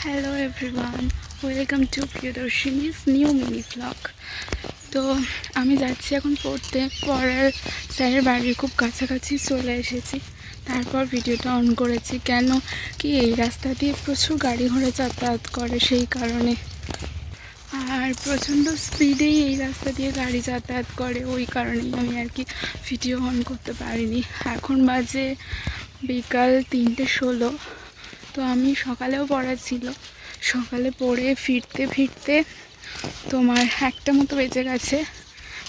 Hello everyone, welcome to Priyadarshini's new mini blog. তো আমি যাচ্ছি এখন পড়ার স্যারের বাড়ির খুব কাছাকাছি চলে এসেছি। তারপর ভিডিওটা অন করেছি, কেন কি এই রাস্তা দিয়ে প্রচুর গাড়ি ঘোড়া যাতায়াত করে, সেই কারণে। আর প্রচণ্ড স্পিডেই এই রাস্তা দিয়ে গাড়ি যাতায়াত করে, ওই কারণেই আমি আর কি ভিডিও অন করতে পারিনি। এখন বাজে বিকাল 3:16। তো আমি সকালেও পড়া ছিল, সকালে পড়ে ফিরতে ফিরতে তোমার 1টা মতো বেজে গেছে।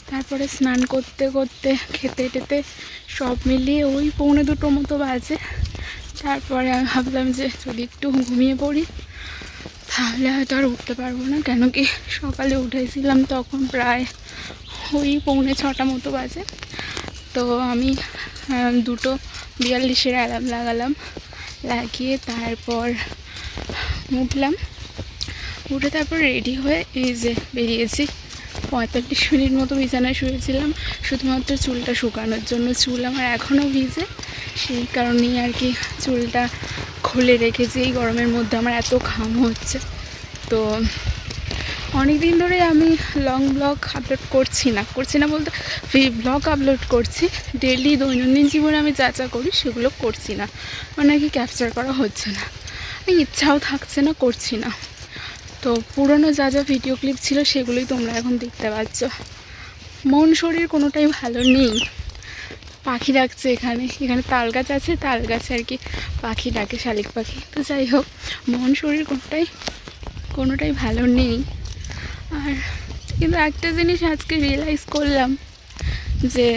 তারপরে স্নান করতে করতে খেতে টেতে সব মিলিয়ে ওই 1:45 মতো বাজে। তারপরে আমি ভাবলাম যে যদি একটু ঘুমিয়ে পড়ি তাহলে হয়তো আর উঠতে পারবো না, কেন কি সকালে উঠেছিলাম তখন প্রায় ওই 6:45 মতো বাজে। তো আমি 2:42 অ্যালার্ম লাগালাম, লাগিয়ে তারপর উঠলাম। উঠে তারপর রেডি হয়ে এই যে বেরিয়েছি। 45 মিনিট মতো বিছানায় শুয়েছিলাম শুধুমাত্র চুলটা শুকানোর জন্য। চুল আমার এখনও ভিজে, সেই কারণেই আর কি চুলটা খুলে রেখেছি। এই গরমের মধ্যে আমার এত ঘাম হচ্ছে। তো অনেক দিন ধরে আমি লং ব্লগ আপলোড করছি না বলতে ব্লগ আপলোড করছি ডেলি। দৈনন্দিন জীবনে আমি যা যা করি সেগুলো করছি না, মানে কি ক্যাপচার করা হচ্ছে না, ইচ্ছাও থাকছে না, করছি না। তো পুরনো যা যা ভিডিও ক্লিপ ছিল সেগুলোই তোমরা এখন দেখতে পাচ্ছ। মন শরীর কোনোটাই ভালো নেই। পাখি ডাকছে, এখানে তাল গাছ আছে, তাল গাছে আর কি পাখি ডাকে, শালিক পাখি। তো যাই হোক, মন শরীর কোনোটাই ভালো নেই। আর কিন্তু একটা জিনিস আজকে রিয়েলাইজ করলাম যে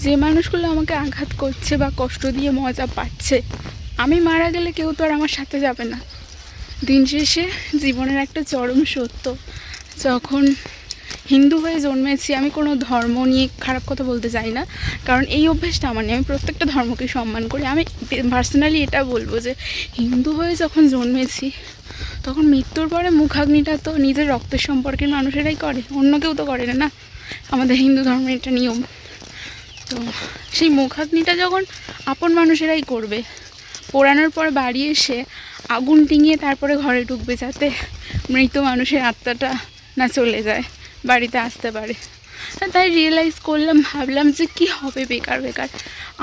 যে মানুষগুলো আমাকে আঘাত করছে বা কষ্ট দিয়ে মজা পাচ্ছে, আমি মারা গেলে কেউ তো আর আমার সাথে যাবে না। দিন শেষে জীবনের একটা চরম সত্য, যখন হিন্দু হয়ে জন্মেছি, আমি কোনো ধর্ম নিয়ে খারাপ কথা বলতে চাই না, কারণ এই অভ্যেসটা আমার নেই। আমি প্রত্যেকটা ধর্মকে সম্মান করি। আমি পার্সোনালি এটা বলবো যে হিন্দু হয়ে যখন জন্মেছি তখন মৃত্যুর পরে মুখাগ্নিটা তো নিজের রক্তের সম্পর্কের মানুষেরাই করে, অন্য কেউ তো করে না। আমাদের হিন্দু ধর্মের এটা নিয়ম। তো সেই মুখাগ্নিটা যখন আপন মানুষেরাই করবে, পোড়ানোর পর বাড়ি এসে আগুন টিঙিয়ে তারপরে ঘরে ঢুকবে, যাতে মৃত মানুষের আত্মাটা না চলে যায়, বাড়িতে আসতে পারে। তাই রিয়েলাইজ করলাম, ভাবলাম যে কি হবে বেকার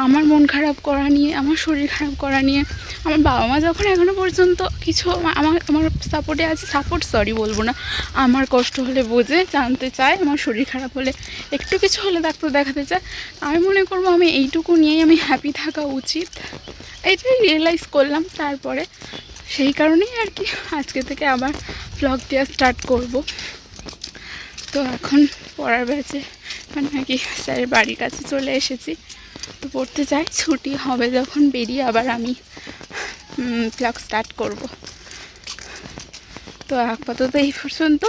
আমার মন খারাপ করা নিয়ে, আমার শরীর খারাপ করা নিয়ে। আমার বাবা মা যখন এখনও পর্যন্ত কিছু আমার সাপোর্টে আছে, বলবো না, আমার কষ্ট হলে বোঝে, জানতে চায়, আমার শরীর খারাপ হলে একটু কিছু হলে ডাক্তার দেখাতে চায়, আমি মনে করবো আমি এইটুকু নিয়েই আমি হ্যাপি থাকা উচিত। এইটাই রিয়েলাইজ করলাম। তারপরে সেই কারণেই আর কি আজকে থেকে আবার ব্লগ দেওয়া স্টার্ট করব। তো এখন পড়ার ব্যাচে মানে আর কি স্যারের বাড়ির কাছে চলে এসেছি। তো পড়তে যাই, ছুটি হবে যখন বেরিয়ে আবার আমি ব্লগ স্টার্ট করব। তো আপাতত এই পর্যন্ত,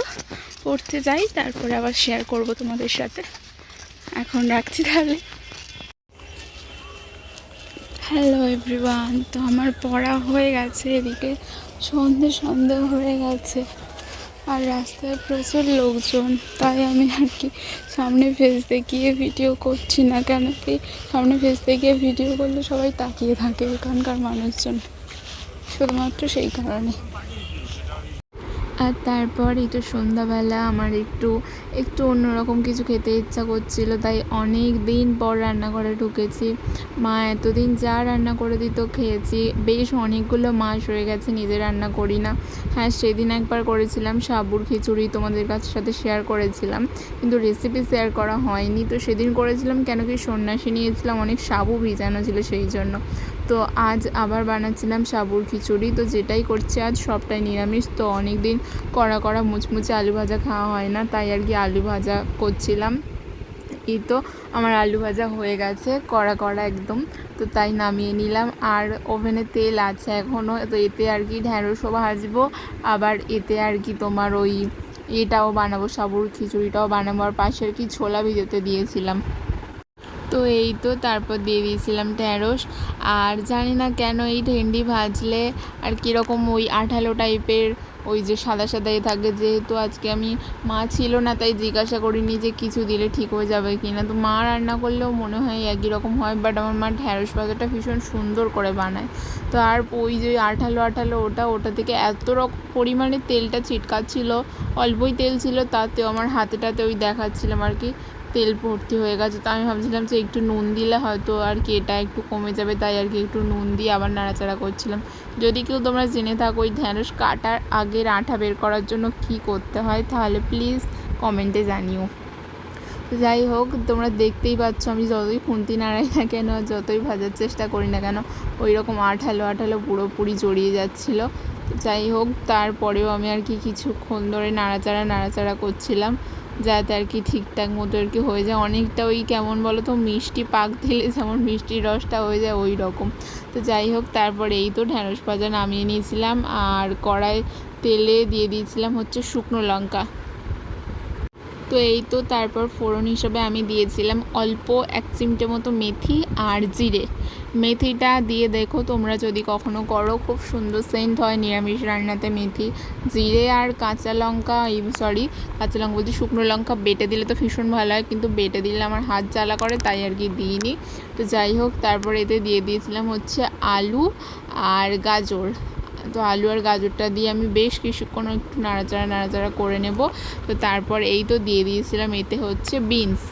পড়তে যাই, তারপরে আবার শেয়ার করব তোমাদের সাথে। এখন রাখছি তাহলে। হ্যালো এভরিওয়ান, তো আমার পড়া হয়ে গেছে, এদিকে সন্ধে হয়ে গেছে, আর রাস্তায় প্রচুর লোকজন। তাই আমি আর কি সামনে ভেসতে গিয়ে ভিডিও করছি না, কেন কি সামনে ভেসতে গিয়ে ভিডিও করলে সবাই তাকিয়ে থাকে এখানকার মানুষজন, শুধুমাত্র সেই কারণে। আর তারপর একটু সন্ধ্যাবেলা আমার একটু অন্যরকম কিছু খেতে ইচ্ছা করছিল, তাই অনেক দিন পর রান্নাঘরে ঢুকেছি। মা এতদিন যা রান্না করে দিত খেয়েছি, বেশ অনেকগুলো মাস হয়ে গেছে নিজে রান্না করি না। হ্যাঁ, সেদিন একবার করেছিলাম সাবুর খিচুড়ি, তোমাদের সাথে শেয়ার করেছিলাম, কিন্তু রেসিপি শেয়ার করা হয়নি। তো সেদিন করেছিলাম কেন কি সন্ন্যাসী নিয়েছিলাম, অনেক সাবু ভিজানো ছিল সেই জন্য। তো আজ আবার বানাচ্ছিলাম সাবুর খিচুড়ি। তো যেটাই করছি আজ সবটাই নিরামিষ। তো অনেক দিন কড়া মুচমুচে আলু ভাজা খাওয়া হয় না, তাই আর কি আলু ভাজা করছিলাম। এই তো আমার আলু ভাজা হয়ে গেছে কড়া একদম। তো তাই নামিয়ে নিলাম। আর ওভেনে তেল আছে এখনও, তো এতে আর কি ঢ্যাঁড়সও ভাজবো, আবার এতে আর কি তোমার ওই এটাও বানাবো, সাবুর খিচুড়িটাও বানাবো। আর পাশে আর কি ছোলা ভিজোতে দিয়েছিলাম। তো এই তো তারপর দিয়ে দিয়েছিলাম ঢ্যাঁড়স। আর জানি না কেন এই ভেন্ডি ভাজলে আর কীরকম ওই আঠালো টাইপের ওই যে সাদা সাদাই থাকে, যেহেতু আজকে আমি মা ছিল না তাই জিজ্ঞাসা করিনি যে কিছু দিলে ঠিক হয়ে যাবে কি না। তো মা রান্না করলেও মনে হয় একই রকম হয়, বাট আমার মা ঢ্যাঁড়স ভাজাটা ভীষণ সুন্দর করে বানায়। তো আর ওই যে আঠালো আঠালো ওটা থেকে এত পরিমাণে তেলটা ছিটকাচ্ছিল, অল্পই তেল ছিল তাতেও আমার হাতেটাতে ওই দেখাচ্ছিলাম আর কি তেল ভর্তি হয়ে গেছে। তো আমি ভাবছিলাম যে একটু নুন দিলে হয়তো আর কি এটা একটু কমে যাবে, তাই আর কি একটু নুন দিয়ে আবার নাড়াচাড়া করছিলাম। যদি কেউ তোমরা জেনে থাকো ওই ঢ্যাঁড়স কাটার আগের আঠা বের করার জন্য কি করতে হয় তাহলে প্লিজ কমেন্টে জানিও। যাই হোক, তোমরা দেখতেই পাচ্ছ আমি যতই খুন্তি নাড়াই না কেন, যতই ভাজার চেষ্টা করি না কেন, ওই রকম আঠালো আঠালো পুরোপুরি জড়িয়ে যাচ্ছিলো। যাই হোক, তারপরেও আমি আর কি কিছুক্ষণ ধরে নাড়াচাড়া করছিলাম যাতে আর কি ঠিকঠাক মতো আর কি হয়ে যায়। অনেকটা ওই কেমন বলো তো, মিষ্টি পাক দিলে যেমন মিষ্টির রসটা হয়ে যায় ওই রকম। তো যাই হোক, তারপরে এই তো ঢ্যাঁড়স ভাজা নামিয়ে নিয়েছিলাম আর কড়াই তেলে দিয়ে দিয়েছিলাম হচ্ছে শুকনো লঙ্কা। তো এই তো তারপর ফোড়ন হিসাবে আমি দিয়েছিলাম অল্প 1 চিমটে মতো মেথি আর জিরে। মেথিটা দিয়ে দেখো তোমরা যদি কখনো করো, খুব সুন্দর সেন্ট হয় নিরামিষ রান্নাতে মেথি। জিরে আর কাঁচা লঙ্কা বলছি শুকনো লঙ্কা বেটে দিলে তো ভীষণ ভালো হয়, কিন্তু বেটে দিলে আমার হাত জ্বালা করে তাই আর কি দিইনি। তো যাই হোক, তারপর এতে দিয়ে দিয়েছিলাম হচ্ছে আলু আর গাজর। তো আলু আর গাজরটা দিয়ে আমি বেশ কিছুক্ষণ একটু নাড়াচাড়া করে নেব। তো তারপর এই তো দিয়ে দিয়েছিলাম এতে হচ্ছে বিনস।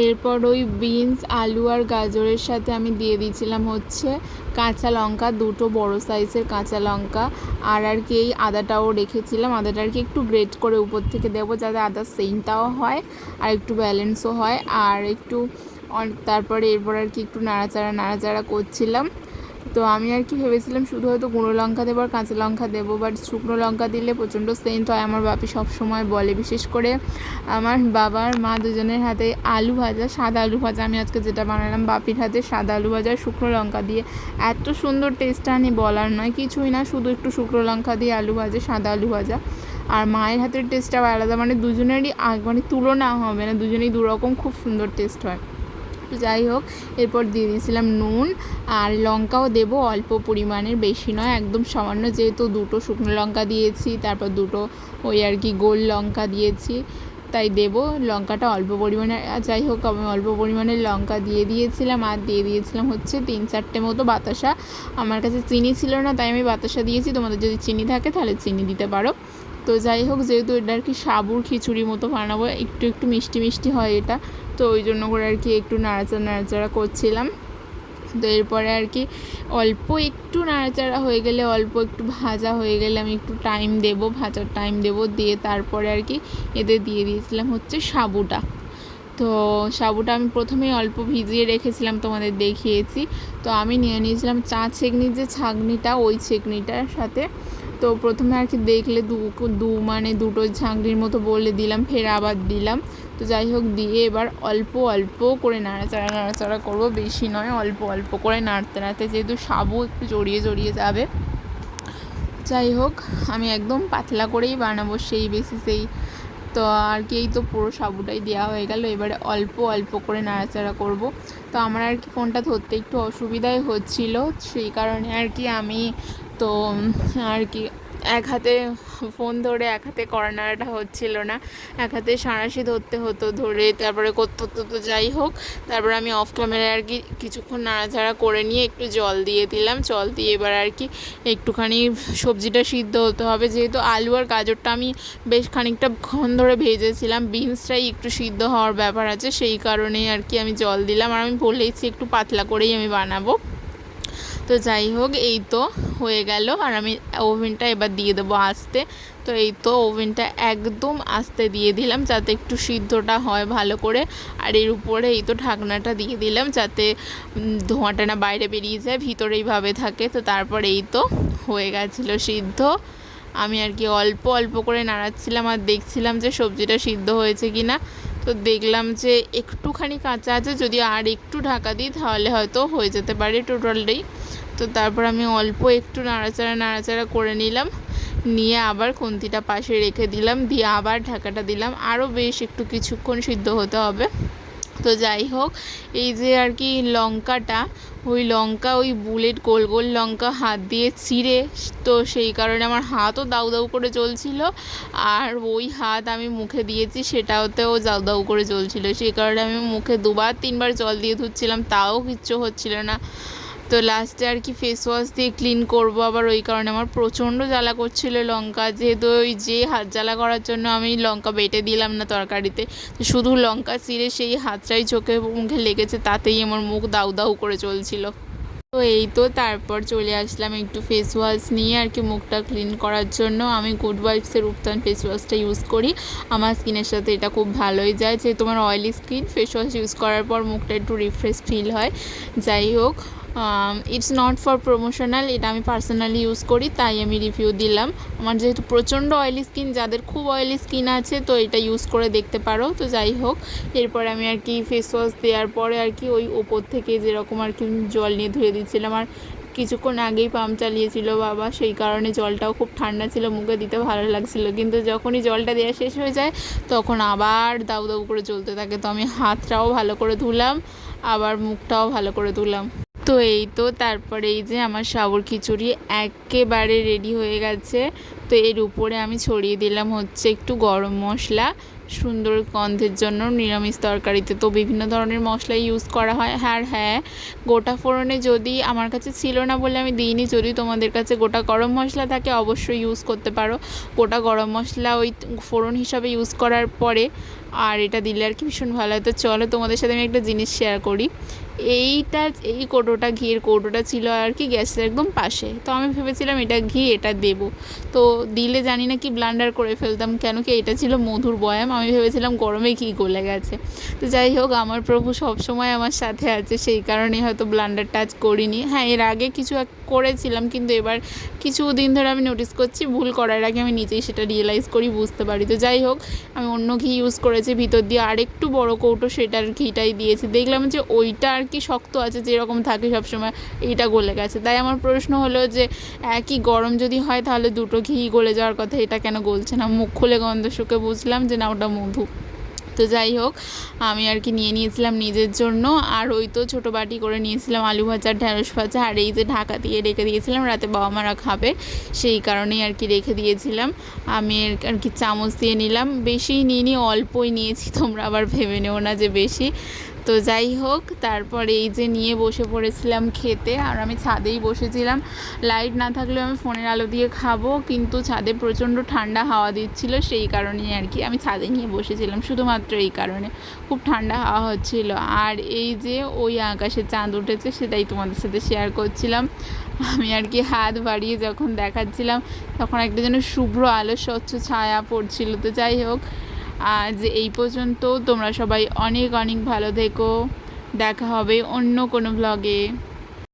এরপর ওই বিনস আলু আর গাজরের সাথে আমি দিয়ে দিয়েছিলাম হচ্ছে কাঁচা লঙ্কা, 2টো বড় সাইজের কাঁচা লঙ্কা। আর কি এই আদাটাও রেখেছিলাম, আদাটা আর কি একটু গ্রেট করে উপর থেকে দেবো যাতে আদার সেন্টটাও হয় আর একটু ব্যালেন্সও হয়। আর একটু তারপরে এরপর আর কি একটু নাড়াচাড়া করছিলাম। তো আমি আর কি ভেবেছিলাম শুধু হয়তো গুঁড়ো লঙ্কা দেবো আর কাঁচা লঙ্কা দেবো, বাট শুকনো লঙ্কা দিলে প্রচণ্ড সেন্ট হয়। আমার বাপি সবসময় বলে, বিশেষ করে আমার বাবার মা দুজনের হাতে আলু ভাজা, সাদা আলু ভাজা, আমি আজকে যেটা বানালাম বাপির হাতে সাদা আলু ভাজা শুকনো লঙ্কা দিয়ে এত সুন্দর টেস্ট আনি বলার নয়। কিছুই না, শুধু একটু শুকনো লঙ্কা দিয়ে আলু ভাজা, সাদা আলু ভাজা। আর মায়ের হাতের টেস্টটাও আলাদা, মানে দুজনেরই মানে তুলনা হবে না, দুজনেই দুরকম খুব সুন্দর টেস্ট হয়। যাই হোক, এরপর দিয়ে দিয়েছিলাম নুন আর লঙ্কাও দেবো অল্প পরিমাণের, বেশি নয়, একদম সামান্য, যেহেতু 2টো শুকনো লঙ্কা দিয়েছি, তারপর 2টো ওই আর কি গোল লঙ্কা দিয়েছি, তাই দেবো লঙ্কাটা অল্প পরিমাণে। যাই হোক, আমি অল্প পরিমাণের লঙ্কা দিয়ে দিয়েছিলাম আর দিয়ে দিয়েছিলাম হচ্ছে 3-4টে মতো বাতাসা। আমার কাছে চিনি ছিল না তাই আমি বাতাসা দিয়েছি, তোমাদের যদি চিনি থাকে তাহলে চিনি দিতে পারো। তো যাই হোক, যেহেতু এটা আর কি সাবুর খিচুড়ি মতো বানাবো, একটু মিষ্টি হয় এটা, তো ওই জন্য করে আর কি একটু নাড়াচাড়া করছিলাম। তো এরপরে আর কি অল্প একটু নাড়াচাড়া হয়ে গেলে, অল্প একটু ভাজা হয়ে গেলে আমি একটু ভাজার টাইম দেবো, দিয়ে তারপরে আর কি এতে দিয়ে দিয়েছিলাম হচ্ছে সাবুটা। তো সাবুটা আমি প্রথমেই অল্প ভিজিয়ে রেখেছিলাম, তোমাদের দেখিয়েছি। তো আমি নিয়ে নিয়েছিলাম চা ছেঁকনির যে ছাঁকনিটা, ওই ছেঁকনিটার সাথে। তো প্রথমে আর কি দেখলে মানে 2টো ঝাঁকনির মতো বলে দিলাম, ফের আবার দিলাম। তো যাই হোক, দিয়ে এবার অল্প করে নাড়াচাড়া করবো, বেশি নয়, অল্প করে নাড়তে যেহেতু সাবু একটু জড়িয়ে যাবে। যাই হোক, আমি একদম পাতলা করেই বানাবো সেই বেসিসেই। তো আর কি এই তো পুরো সাবুটাই দেওয়া হয়ে গেল, এবারে অল্প করে নাড়াচাড়া করব। তো আমার আর কি ফোনটা ধরতে একটু অসুবিধাই হচ্ছিল, সেই কারণে আর কি আমি তো আর কি এক হাতে ফোন ধরে এক হাতে কর্নারটা হচ্ছিল না, এক হাতে সাঁড়াশি ধরতে হতো, ধরে তারপরে করতে হতো। তো যাই হোক, তারপরে আমি অফ ক্যামেরায় আর কি কিছুক্ষণ নাড়াচাড়া করে নিয়ে একটু জল দিয়ে দিলাম। জল দিয়ে এবার আর কি একটুখানি সবজিটা সিদ্ধ হতে হবে, যেহেতু আলু আর গাজরটা আমি বেশ খানিকটা ক্ষণ ধরে ভেজেছিলাম, বিনসটাই একটু সিদ্ধ হওয়ার ব্যাপার আছে, সেই কারণেই আর কি আমি জল দিলাম। আর আমি বলেইছি একটু পাতলা করেই আমি বানাবো। তো যাই হোক, এই তো হয়ে গেল, আর আমি ওভেনটা এবার দিয়ে দেবো আস্তে। তো এই তো ওভেনটা একদম আস্তে দিয়ে দিলাম যাতে একটু সিদ্ধটা হয় ভালো করে। আর এর উপরে এই তো ঢাকনাটা দিয়ে দিলাম যাতে ধোঁয়াটা না বাইরে বেরিয়ে যায়, ভিতরে এইভাবে থাকে। তো তারপর এই তো হয়ে গেছিলো সিদ্ধ। আমি আর কি অল্প করে নাড়াচ্ছিলাম আর দেখছিলাম যে সবজিটা সিদ্ধ হয়েছে কি না। তো দেখলাম যে একটুখানি কাঁচা আছে, যদি আর একটু ঢাকা দিই তাহলে হয়তো হয়ে যেতে পারে টোটালটাই। তো তারপর আমি অল্প একটু নাড়াচাড়া করে নিলাম, নিয়ে আবার খুন্তিটা পাশে রেখে দিলাম, দিয়ে আবার ঢাকাটা দিলাম, আরও বেশ একটু কিছুক্ষণ সিদ্ধ হতে হবে। তো যাই হোক, এই যে আর কি লঙ্কাটা, ওই লঙ্কা, ওই বুলেট গোল গোল লঙ্কা হাত দিয়ে ছিঁড়ে, তো সেই কারণে আমার হাতও দাউ দাউ করে জ্বলছিল, আর ওই হাত আমি মুখে দিয়েছি সেটাতেও দাউ দাউ করে জ্বলছিল। সেই কারণে আমি মুখে 2-3 বার জল দিয়ে ধুচ্ছিলাম, তাও কিচ্ছু হচ্ছিল না। তো লাস্টে আর কি ফেস ওয়াশ দিয়ে ক্লিন করব আবার, ওই কারণে আমার প্রচণ্ড জ্বালা করছিল লঙ্কা, যেহেতু ওই যে হাত জ্বালা করার জন্য আমি লঙ্কা বেটে দিলাম না তরকারিতে, তো শুধু লঙ্কা চিড়ে সেই হাতটাই চোখে মুখে লেগেছে, তাতেই আমার মুখ দাউ দাউ করে চলছিল। তো এই তো তারপর চলে আসলাম একটু ফেস ওয়াশ নিয়ে আর কি মুখটা ক্লিন করার জন্য। আমি গুড ভাইবসের উত্থান ফেস ওয়াশটা ইউজ করি, আমার স্কিনের সাথে এটা খুব ভালোই যায়। যে তোমার oily skin, face wash use করার পর মুখটা একটু রিফ্রেশ ফিল হয়। যাই হোক, ইটস নট ফর প্রমোশনাল, এটা আমি পার্সোনালি ইউজ করি তাই আমি রিভিউ দিলাম। আমার যেহেতু প্রচণ্ড অয়েলি স্কিন, যাদের খুব অয়েলি স্কিন আছে তো এটা ইউজ করে দেখতে পারো। তো যাই হোক, এরপর আমি আর কি ফেস ওয়াশ দেওয়ার পরে আর কি ওই ওপর থেকে যেরকম আর কি জল নিয়ে ধুয়ে দিচ্ছিলাম। আর কিছুক্ষণ আগেই পাম্প চালিয়েছিল বাবা, সেই কারণে জলটাও খুব ঠান্ডা ছিল, মুখে দিতে ভালো লাগছিল, কিন্তু যখনই জলটা দেওয়া শেষ হয়ে যায় তখন আবার দাউ দাউ করে চলতে থাকে। তো আমি হাতটাও ভালো করে ধুলাম, আবার মুখটাও ভালো করে ধুলাম। তো এই তো তারপরে এই যে আমার সাবুর খিচুড়ি একেবারে রেডি হয়ে গেছে। তো এর উপরে আমি ছড়িয়ে দিলাম হচ্ছে একটু গরম মশলা, সুন্দর গন্ধের জন্য। নিরামিষ তরকারিতে তো বিভিন্ন ধরনের মশলা ইউজ করা হয়। হ্যাঁ, গোটা ফোড়নে যদি, আমার কাছে ছিল না বলে আমি দিইনি, যদি তোমাদের কাছে গোটা গরম মশলা থাকে অবশ্যই ইউজ করতে পারো। গোটা গরম মশলা ওই ফোড়ন হিসাবে ইউজ করার পরে আর এটা দিলে আর কি ভীষণ ভালো হয়। তো চলো তোমাদের সাথে আমি একটা জিনিস শেয়ার করি। এই কৌটোটা, ঘিয়ের কৌটোটা ছিল আর কি গ্যাসের একদম পাশে, তো আমি ভেবেছিলাম এটা ঘি, এটা দেবো, তো দিলে জানি না কি ব্লান্ডার করে ফেলতাম, কেন কি এটা ছিল মধুর বয়াম, আমি ভেবেছিলাম গরমে ঘি গলে গেছে। তো যাই হোক, আমার প্রভু সবসময় আমার সাথে আছে, সেই কারণে হয়তো ব্লান্ডার টাচ করিনি। হ্যাঁ, এর আগে কিছু করেছিলাম, কিন্তু এবার কিছুদিন ধরে আমি নোটিস করছি ভুল করার আগে আমি নিজেই সেটা রিয়েলাইজ করি, বুঝতে পারি। তো যাই হোক, আমি অন্য ঘি ইউজ করেছি, ভিতর দিয়ে আরেকটু বড় কৌটো সেটার ঘিটাই দিয়েছি, দেখলাম যে ওইটা আর কি শক্ত আছে, যেরকম থাকে সবসময়, এইটা গলে গেছে। তাই আমার প্রশ্ন হলো যে একই গরম যদি হয় তাহলে দুটো ঘি গলে যাওয়ার কথা, এটা কেন গলছে না? মুখ খুলে গন্ধ শুকে বুঝলাম যে না, ওটা মধু। তো যাই হোক, আমি আর কি নিয়ে নিয়েছিলাম নিজের জন্য, আর ওই তো ছোটো বাটি করে নিয়েছিলাম আলু ভাজা, ঢ্যাঁড়স ভাজা, আর এই যে ঢাকা দিয়ে রেখে দিয়েছিলাম, রাতে বাবা মারা খাবে সেই কারণেই আর কি রেখে দিয়েছিলাম। আমি আর কি চামচ দিয়ে নিলাম, বেশিই নিইনি, অল্পই নিয়েছি, তোমরা আবার ভেবে নেও না যে বেশি। তো যাই হোক, তারপরে এই যে নিয়ে বসে পড়েছিলাম খেতে, আর আমি ছাদেই বসেছিলাম। লাইট না থাকলেও আমি ফোনের আলো দিয়ে খাবো, কিন্তু ছাদে প্রচণ্ড ঠান্ডা হাওয়া দিচ্ছিল, সেই কারণেই আর কি আমি ছাদে নিয়ে বসেছিলাম, শুধুমাত্র এই কারণে। খুব ঠান্ডা হাওয়া হচ্ছিল। আর এই যে ওই আকাশে চাঁদ উঠেছে, সেটাই তোমাদের সাথে শেয়ার করছিলাম। আমি আর কি হাত বাড়িয়ে যখন দেখাচ্ছিলাম তখন একটা যেন শুভ্র আলো স্বচ্ছ ছায়া পড়ছিল। তো যাই হোক, আজ এই পর্যন্ত। তোমরা সবাই অনেক অনেক ভালো থেকো, দেখা হবে অন্য কোনো ব্লগে।